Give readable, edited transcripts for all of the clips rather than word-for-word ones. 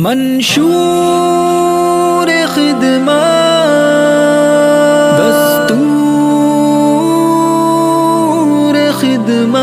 منشور خدمت، دستور خدمت،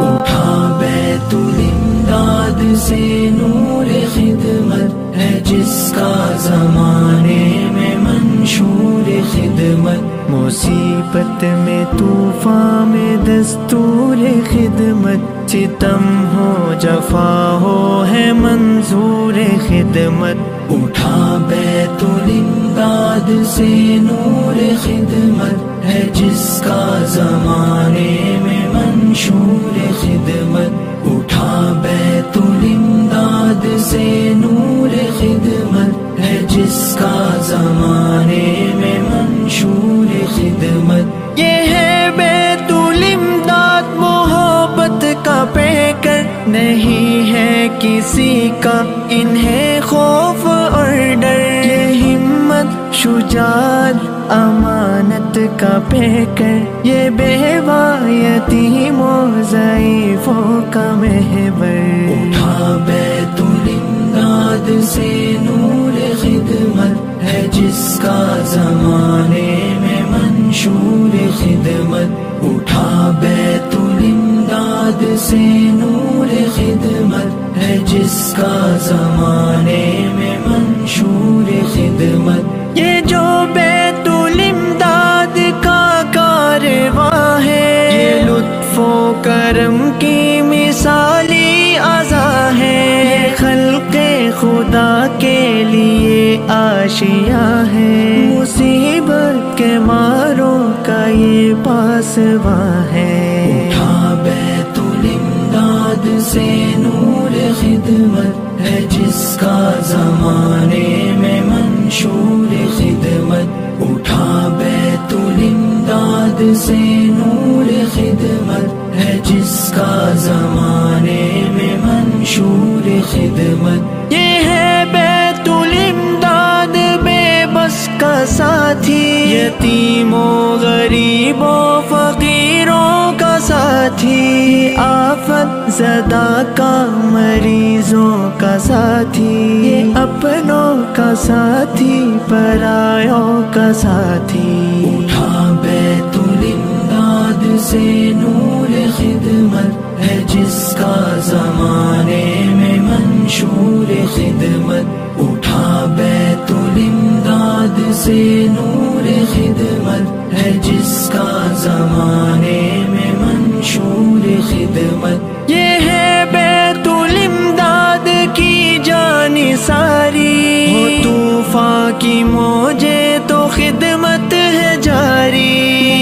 اٹھا بیت الامداد سے نور خدمت ہے جس کا زمانے میں منشور خدمت، مصیبت میں طوفان میں دستور خدمت، ستم ہو جفا ہو ہے منظور خدمت، اٹھا بیت الامداد سے نور خدمت ہے جس کا زمانے میں منشور خدمت، اٹھا بیت الامداد سے نور خدمت ہے جس کا زمانے میں منشور خدمت۔ یہ ہے بیت الامداد محبت کا پیکر، نہیں ہے کسی کا انہیں خوف اور ڈر، یہ ہمت شجاعت امانت کا پیکر، یہ بیوہ یتیموں ضعیفوں کا محور، اٹھا بیت الامداد سے نور خدمت ہے جس کا زمانے میں منشور خدمت، اٹھا بیت الامداد سے نور خدمت ہے جس کا زمانے میں منشور خدمت۔ یہ جو بیت الامداد کا کارواں ہے، یہ لطف و کرم کی مثالی عزا ہے، یہ خلق خدا کے لیے آشیاں ہے، مصیبت کے ماروں کا یہ پاسباں ہے، اٹھا بیت الامداد سے نور خدمت ہے جس کا زمانے میں منشور خدمت، اٹھا بیت الامداد سے نور خدمت ہے جس کا زمانے میں منشور خدمت۔ یہ ہے بیت الامداد بے بس کا ساتھی، یتیموں غریبوں فقیروں کا ساتھی، آفت زدہ کا مریضوں کا ساتھی، یہ اپنوں کا ساتھی پرایوں کا ساتھی، اٹھا بیت الامداد سے نور خدمت ہے جس کا زمانے میں منشور خدمت، اٹھا بیت الامداد سے نور خدمت ہے جس کا زمانے میں منشور خدمت۔ یہ ہے بیت الامداد کی جان ساری، ہو طوفان کی موجیں تو خدمت ہے جاری،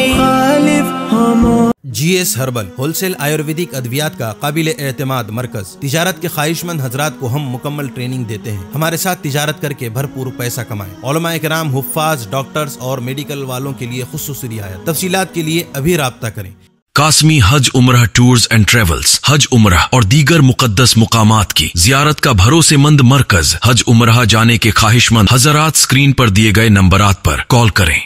مخالف ہم G S herbal wholesale Ayurvedic ادویات کا قابل اعتماد مرکز، تجارت کے خواہش مند حضرات کو ہم مکمل ٹریننگ دیتے ہیں، ہمارے ساتھ تجارت کر کے بھرپور پیسہ کمائیں، علماء کرام، حفاظ، ڈاکٹرز اور میڈیکل والوں کے لیے خصوصی رعایت، تفصیلات کے لیے ابھی رابطہ کریں۔ قاسمی حج عمرہ ٹورز اینڈ ٹریولز، حج عمرہ اور دیگر مقدس مقامات کی زیارت کا بھروسے مند مرکز، حج عمرہ جانے کے خواہش مند حضرات اسکرین پر دیے گئے نمبرات پر کال کریں۔